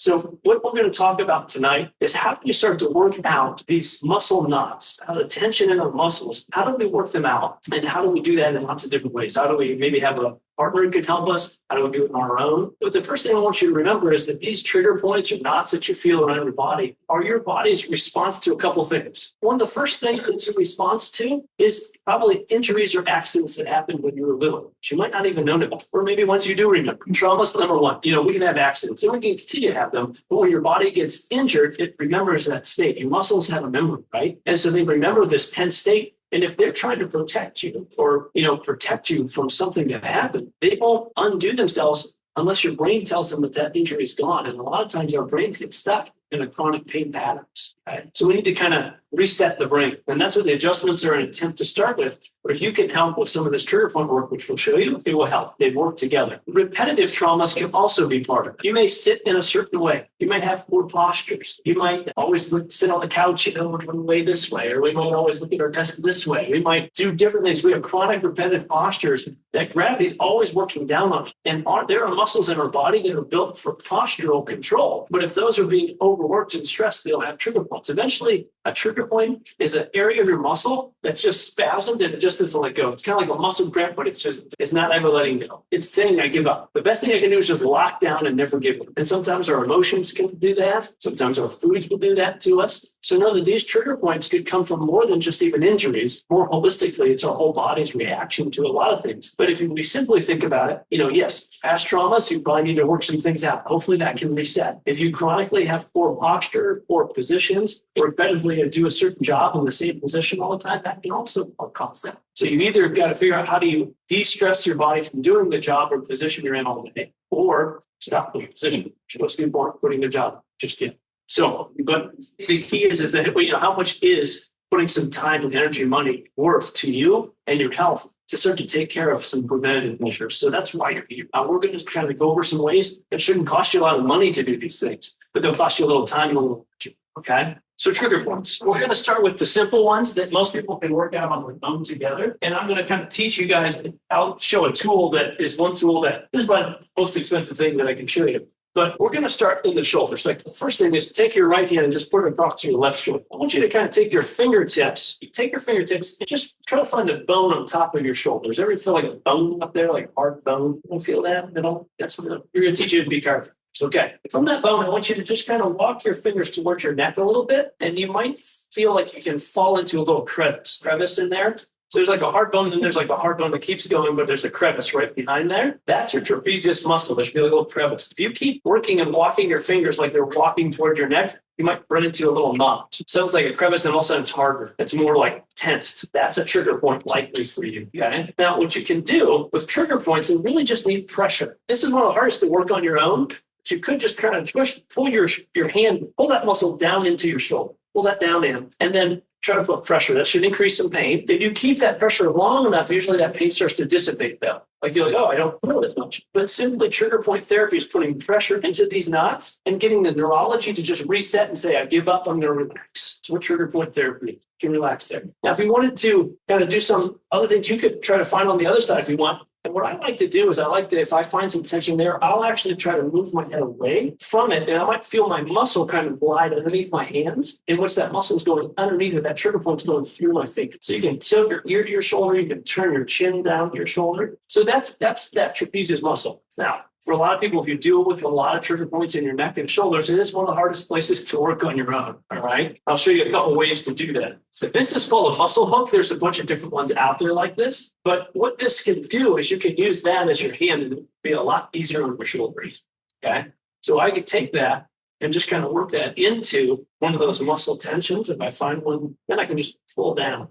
So what we're going to talk about tonight is how do you start to work out these muscle knots, how the tension in our muscles, how do we work them out? And how do we do that in lots of different ways? How do we maybe have a partner who can help us? How do we do it on our own? But the first thing I want you to remember is that these trigger points or knots that you feel around your body are your body's response to a couple things. One of the first things it's a response to is probably injuries or accidents that happened when you were little. You might not even know about, or maybe ones you do remember. Trauma's number one. We can have accidents and we can continue to have them, but when your body gets injured, it remembers that state. Your muscles have a memory, right? And so they remember this tense state. And if they're trying to protect you or, protect you from something that happened, they won't undo themselves unless your brain tells them that injury is gone. And a lot of times our brains get stuck in a chronic pain patterns. Right? So we need to kind of reset the brain. And that's what the adjustments are an attempt to start with. But if you can help with some of this trigger point work, which we'll show you, it will help. They work together. Repetitive traumas can also be part of it. You may sit in a certain way. You might have poor postures. You might always sit on the couch, one way this way, or we might always look at our desk this way. We might do different things. We have chronic repetitive postures that gravity is always working down on. And there are muscles in our body that are built for postural control. But if those are being overworked and stressed, they'll have trigger points. Eventually, a trigger point is an area of your muscle that's just spasmed and it just doesn't let go. It's kind of like a muscle cramp, but it's not ever letting go. It's saying, I give up. The best thing I can do is just lock down and never give up. And sometimes our emotions can do that. Sometimes our foods will do that to us. So know that these trigger points could come from more than just even injuries. More holistically, it's our whole body's reaction to a lot of things. But if we simply think about it, yes, past traumas, you probably need to work some things out. Hopefully that can reset. If you chronically have poor posture, poor positions, or repetitively do a certain job in the same position all the time, that can also cause that. So you either got to figure out how do you de-stress your body from doing the job or position you're in all day, or stop the position. You're supposed to be born putting the job just yet. So, but the key is that how much is putting some time and energy and money worth to you and your health to start to take care of some preventative measures. So that's why you're here. We're going to kind of go over some ways that shouldn't cost you a lot of money to do these things, but they'll cost you a little time and a little energy. Okay? So trigger points. We're going to start with the simple ones that most people can work out on their own together. And I'm going to kind of teach you guys. I'll show a tool that is one tool that is my most expensive thing that I can show you. But we're going to start in the shoulders. Like the first thing is take your right hand and just put it across to your left shoulder. I want you to kind of take your fingertips. You take your fingertips and just try to find a bone on top of your shoulders. Ever feel like a bone up there, like a hard bone? You don't feel that at all? That's something you're going to teach you to be careful. Okay. From that bone, I want you to just kind of walk your fingers towards your neck a little bit, and you might feel like you can fall into a little crevice in there. So there's like a hard bone, and then there's like a hard bone that keeps going, but there's a crevice right behind there. That's your trapezius muscle. There should be a little crevice. If you keep working and walking your fingers like they're walking towards your neck, you might run into a little knot. Sounds like a crevice, and all of a sudden it's harder. It's more like tensed. That's a trigger point likely for you. Okay. Now, what you can do with trigger points, you really just need pressure. This is one of the hardest to work on your own. But you could just kind of pull your hand, pull that muscle down into your shoulder, pull that down in, and then try to put pressure. That should increase some pain. If you keep that pressure long enough, usually that pain starts to dissipate though. Like you're like, oh, I don't feel as much. But simply trigger point therapy is putting pressure into these knots and getting the neurology to just reset and say, I give up, I'm going to relax. That's what trigger point therapy is. You can relax there. Now, if you wanted to kind of do some other things, you could try to find on the other side if you want. And what I like to do is if I find some tension there, I'll actually try to move my head away from it. And I might feel my muscle kind of glide underneath my hands, in which that muscle is going underneath it. That trigger point's going through my fingers. So you can tilt your ear to your shoulder. You can turn your chin down to your shoulder. So that's that trapezius muscle. Now, for a lot of people, if you deal with a lot of trigger points in your neck and shoulders, it is one of the hardest places to work on your own. All right. I'll show you a couple ways to do that. So this is called a muscle hook. There's a bunch of different ones out there like this. But what this can do is you can use that as your hand and it'll be a lot easier on your shoulders. Okay. So I could take that and just kind of work that into one of those muscle tensions. If I find one, then I can just pull down,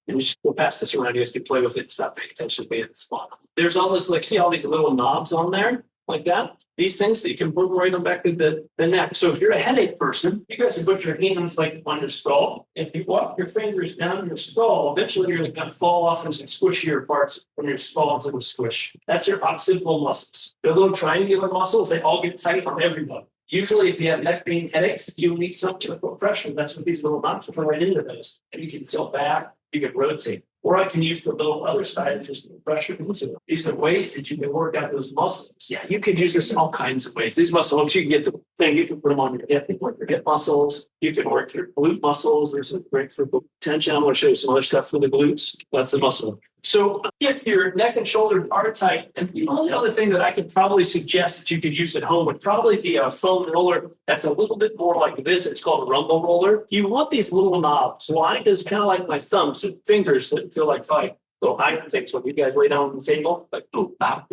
and just go past this around. You guys can play with it and stop paying attention to me at the spot. There's all this, see all these little knobs on there, like that? These things that you can put right on back of the neck. So if you're a headache person, you guys can put your hands like on your skull. If you walk your fingers down your skull, eventually you're going to fall off into squishier parts from your skull into a squish. That's your occipital muscles. The little triangular muscles, they all get tight on everybody. Usually, if you have neck pain, headaches, you need something to put pressure. That's what these little knobs put right into those. And you can tilt back. You can rotate. or I can use the little other side and just put pressure into it. These are ways that you can work out those muscles. Yeah, you can use this in all kinds of ways. These muscles, you can get the thing, you can put them on your hip, you can work your hip muscles, you can work your glute muscles. There's a great for tension. I'm going to show you some other stuff for the glutes. That's a muscle. So if your neck and shoulders are tight, and the only other thing that I could probably suggest that you could use at home would probably be a foam roller that's a little bit more like this. It's called a rumble roller. You want these little knobs. Why? Because kind of like my thumbs and fingers that feel like fight. Little iron things when you guys lay down on the table, like, ooh, ah,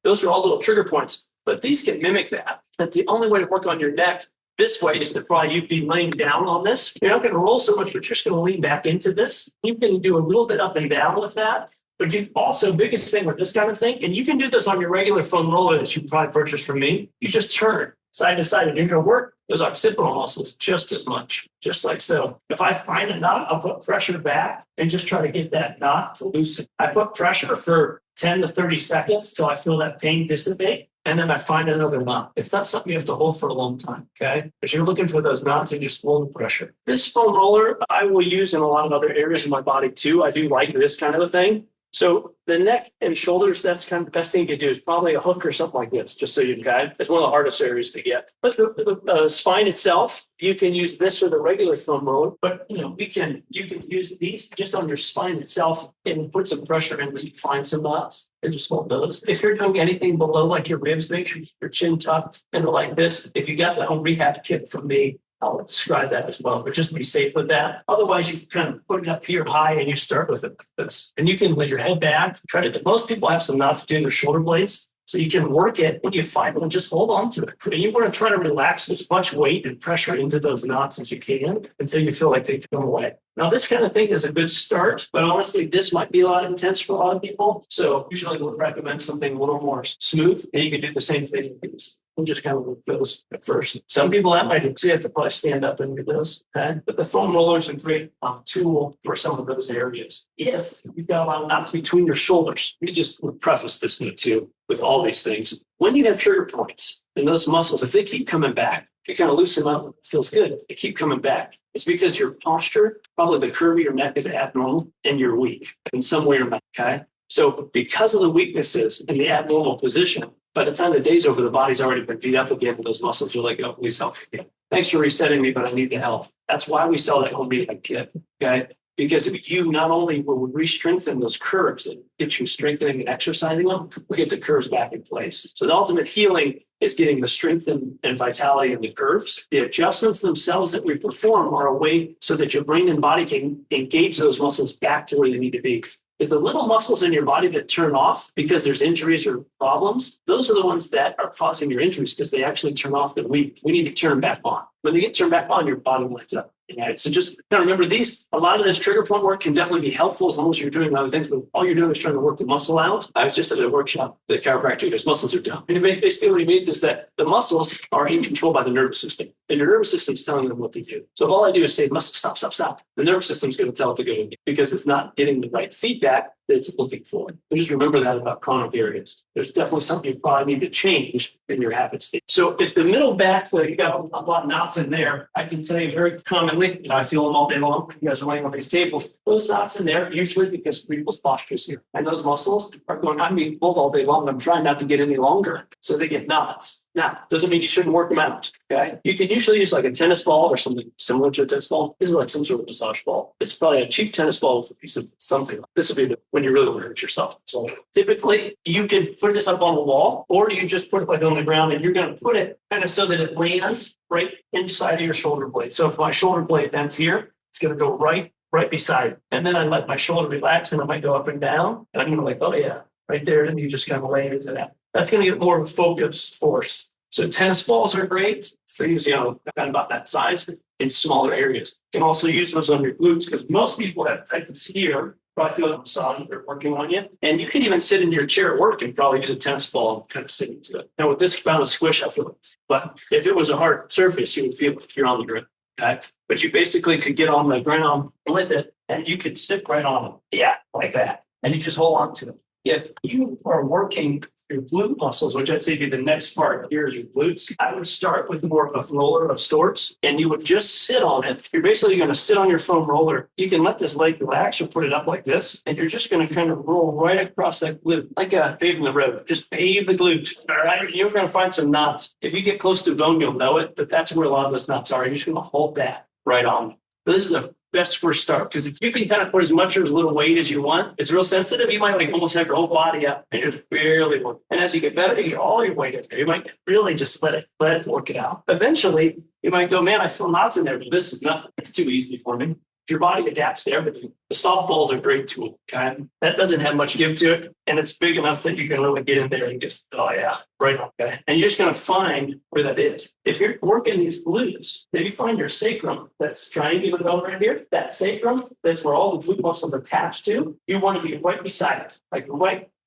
those are all little trigger points. But these can mimic that. But the only way to work on your neck this way is to probably you'd be laying down on this. You're not going to roll so much, but you're just going to lean back into this. You can do a little bit up and down with that. But you also, biggest thing with this kind of thing, and you can do this on your regular foam roller that you probably purchased from me. You just turn side to side, and you're going to work those occipital muscles just as much, just like so. If I find a knot, I'll put pressure back and just try to get that knot to loosen. I put pressure for 10 to 30 seconds till I feel that pain dissipate. And then I find another knot. It's not something you have to hold for a long time, okay? If you're looking for those knots and just hold the pressure. This foam roller, I will use in a lot of other areas of my body too. I do like this kind of a thing. So the neck and shoulders, that's kind of the best thing you can do is probably a hook or something like this, just so you can. It's one of the hardest areas to get. But the spine itself, you can use this or the regular foam roller. But you can use these just on your spine itself and put some pressure in to find some knots and just hold those. If you're doing anything below like your ribs, make sure your chin tucked and like this. If you got the home rehab kit from me, I'll describe that as well, but just be safe with that. Otherwise, you kind of put it up here high and you start with it like this. And you can lay your head back. Most people have some knots between their shoulder blades. So you can work it when you find one, just hold on to it. And you want to try to relax as much weight and pressure into those knots as you can until you feel like they come away. Now, this kind of thing is a good start, but honestly, this might be a lot intense for a lot of people. So usually we'll recommend something a little more smooth, and you can do the same thing with these. We'll just kind of work those at first. Some people that might you have to probably stand up and do those. Okay? But the foam roller is a great tool for some of those areas. If you've got a lot of knots between your shoulders, we just would preface this thing too with all these things. When you have trigger points and those muscles, if they keep coming back, if you kind of loosen up, it feels good. They keep coming back. It's because your posture, probably the curve of your neck is abnormal and you're weak in some way or another. Okay? So because of the weaknesses in the abnormal position, by the time the day's over, the body's already been beat up again, and those muscles are like, oh, please help me. Thanks for resetting me, but I need the help. That's why we sell that home rehab kit, okay? Because if you not only will re-strengthen those curves and get you strengthening and exercising them, we get the curves back in place. So the ultimate healing is getting the strength and vitality in the curves. The adjustments themselves that we perform are a way so that your brain and body can engage those muscles back to where they need to be. Is the little muscles in your body that turn off because there's injuries or problems, those are the ones that are causing your injuries because they actually turn off the weak. We need to turn them back on. When they get turned back on, your body lights up. Right? So just kind of remember a lot of this trigger point work can definitely be helpful as long as you're doing other things, but all you're doing is trying to work the muscle out. I was just at a workshop, the chiropractor goes, muscles are dumb. And basically what he means is that the muscles are in control by the nervous system. And your nervous system is telling them what to do. So if all I do is say, muscle, stop, stop, stop, the nervous system is going to tell it to go because it's not getting the right feedback that it's looking for. So just remember that about chronic areas. There's definitely something you probably need to change in your habit state. So if the middle back, you got a lot of knots in there, I can tell you very commonly, I feel them all day long. You guys are laying on these tables. Those knots in there, usually because people's postures here. And those muscles are going, pulled all day long. I'm trying not to get any longer. So they get knots. Now, doesn't mean you shouldn't work them out, okay? You can usually use like a tennis ball or something similar to a tennis ball. This is like some sort of massage ball. It's probably a cheap tennis ball with a piece of something. This would be when you really want to hurt yourself. So typically, you can put this up on the wall, or you just put it like on the ground, and you're going to put it kind of so that it lands right inside of your shoulder blade. So if my shoulder blade bends here, it's going to go right beside it. And then I let my shoulder relax, and I might go up and down, and I'm going to like, oh yeah, right there, and you just kind of lay into that. That's going to get more of a focused force. So tennis balls are great. Things, kind of about that size in smaller areas. You can also use those on your glutes because most people have tightness here. Probably feel like massage they're working on you. And you can even sit in your chair at work and probably use a tennis ball and kind of sit into it. Now with this amount of squish, I feel it. But if it was a hard surface, you would feel it if you're on the ground. Okay? But you basically could get on the ground with it and you could sit right on it. Yeah, like that. And you just hold on to it. If you are working your glute muscles, which I'd say be the next part here is your glutes, I would start with more of a roller of sorts, and you would just sit on it. You're basically going to sit on your foam roller. You can let this leg relax or put it up like this, and you're just going to kind of roll right across that glute, like paving the road. Just pave the glute, all right? You're going to find some knots. If you get close to bone, you'll know it, but that's where a lot of those knots are. You're just going to hold that right on. So this is the best first start, because if you can kind of put as much or as little weight as you want, it's real sensitive. You might like almost have your whole body up and you're just barely working. And as you get better, you get all your weight in there. You might really just let it work it out. Eventually, you might go, man, I feel knots in there, but this is nothing. It's too easy for me. Your body adapts to everything. The softball is a great tool, okay? That doesn't have much give to it, and it's big enough that you can really get in there and just, oh yeah, right on, okay? And you're just gonna find where that is. If you're working these glutes, then you find your sacrum, that's triangular bone right here, that sacrum, that's where all the glute muscles are attached to. You wanna be right beside it, like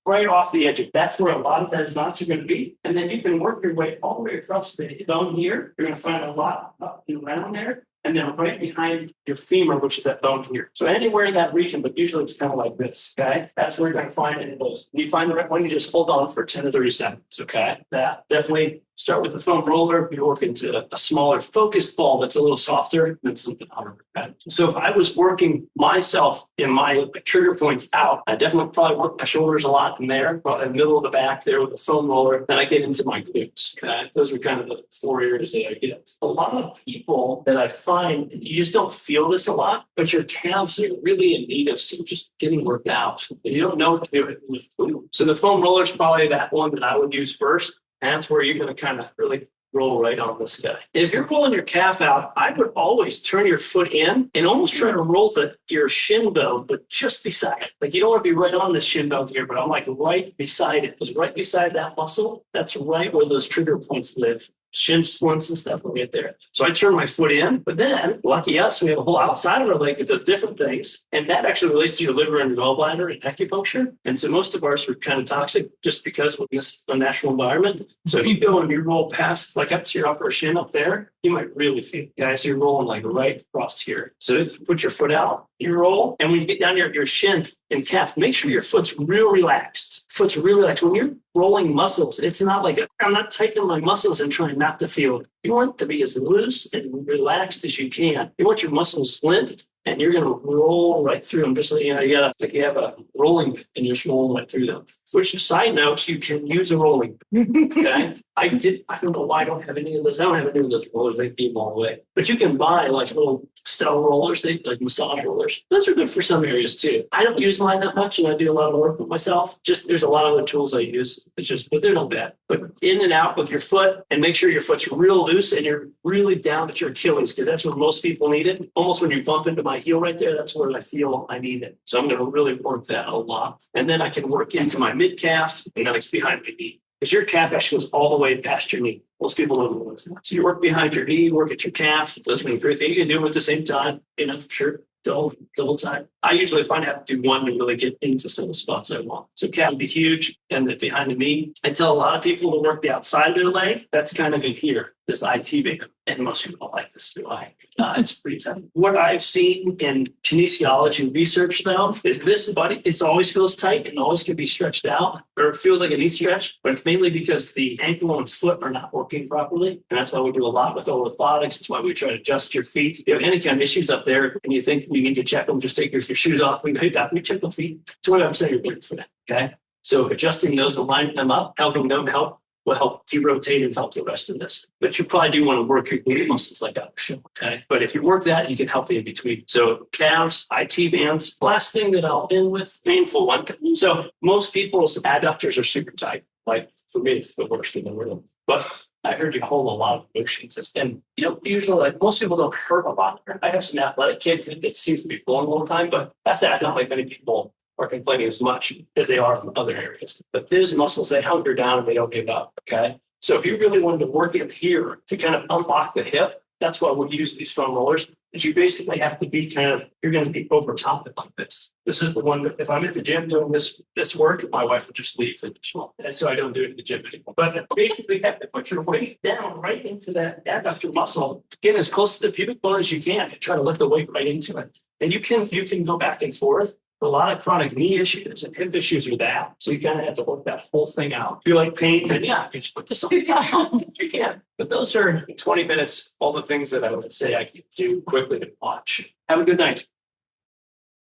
right off the edge of it. That's where a lot of those knots are going to be. And then you can work your way all the way across the bone here. You're going to find a lot up and around there. And then right behind your femur, which is that bone here. So anywhere in that region, but usually it's kind of like this, okay? That's where you're going to find it in those. When you find the right one, you just hold on for 10 to 30 seconds, okay? That definitely start with the foam roller. You work into a smaller focused ball that's a little softer than something harder. Okay? So if I was working myself in my trigger points out, I definitely probably work my shoulders a lot in there, probably in the middle of the back there with the foam roller. Then I get into my glutes. Okay, those are kind of the 4 areas that I get. A lot of people that I find, you just don't feel this a lot, but your calves are really in need of some just getting worked out. You don't know what to do with glute. So the foam roller is probably that one that I would use first. And that's where you're going to kind of really roll right on this guy. If you're pulling your calf out, I would always turn your foot in and almost try to roll your shin bone, but just beside it. Like you don't want to be right on the shin bone here, but I'm like right beside it. Because right beside that muscle, that's right where those trigger points live. Shin splints and stuff will get there. So I turn my foot in, but then, lucky us, we have a whole outside of our leg that does different things. And that actually relates to your liver and your gallbladder and acupuncture. And so most of ours are kind of toxic just because of this unnatural environment. So if you go and you roll past, like up to your upper shin up there, you might really feel it. Guys, you're rolling like right across here. So if you put your foot out, you roll. And when you get down your shin and calf, make sure your foot's real relaxed. Foot's real relaxed. When you're rolling muscles, it's not like I'm not tightening my muscles and trying not to feel it. You want it to be as loose and relaxed as you can. You want your muscles limp, and you're going to roll right through them. Just like, you have a rolling pin and you're just rolling right through them. Which, side note, you can use a rolling pin. Okay? I don't know why I don't have any of those. I don't have any of those rollers. They beam all the way. But you can buy like little cell rollers, like massage rollers. Those are good for some areas too. I don't use mine that much, and I do a lot of work with myself. Just there's a lot of other tools I use. But they're not bad. But in and out with your foot, and make sure your foot's real loose and you're really down at your Achilles, because that's where most people need it. Almost when you bump into my heel right there, that's where I feel I need it. So I'm going to really work that a lot. And then I can work into my mid calf, and then it's behind my knee. Because your calf actually goes all the way past your knee. Most people don't know that. So you work behind your knee, work at your calf. Those are great things. You can do them at the same time. Sure. Double time. I usually find I have to do one to really get into some of the spots I want. So calf would be huge, and the behind the knee. I tell a lot of people to work the outside of their leg. That's kind of in here, this IT band. And most people don't like this. They're like, it's pretty tough. What I've seen in kinesiology research though is this body, it always feels tight and always can be stretched out, or it feels like it needs stretch, but it's mainly because the ankle and foot are not working properly. And that's why we do a lot with orthotics. It's why we try to adjust your feet. If you have any kind of issues up there and you think you need to check them, just take your shoes off. We check the feet. That's what I'm saying. You're looking for that. Okay. So adjusting those and lining them up, helping them will help derotate and help the rest of this. But you probably do want to work your glute muscles like I was showing, okay? But if you work that, you can help the in between. So calves, IT bands. Last thing that I'll end with, painful one. So most people's adductors are super tight. Like for me, it's the worst in the world. But I heard you hold a lot of motions. And usually like most people don't hurt a lot. I have some athletic kids that seems to be pulling all the time, but that's not like many people are complaining as much as they are from other areas. But those muscles, they hunker down and they don't give up, okay? So if you really wanted to work in here to kind of unlock the hip, that's why we use these foam rollers, is you basically have to be you're going to be over top it like this. This is the one that if I'm at the gym doing this work, my wife would just leave. And so I don't do it in the gym anymore. But basically you have to put your weight down right into that adductor muscle, get as close to the pubic bone as you can to try to let the weight right into it. And you can go back and forth. A lot of chronic knee issues and hip issues are that. So you kind of have to work that whole thing out. If you like pain, then yeah, you just put this on. You can. But those are 20 minutes, all the things that I would say I could do quickly to watch. Have a good night.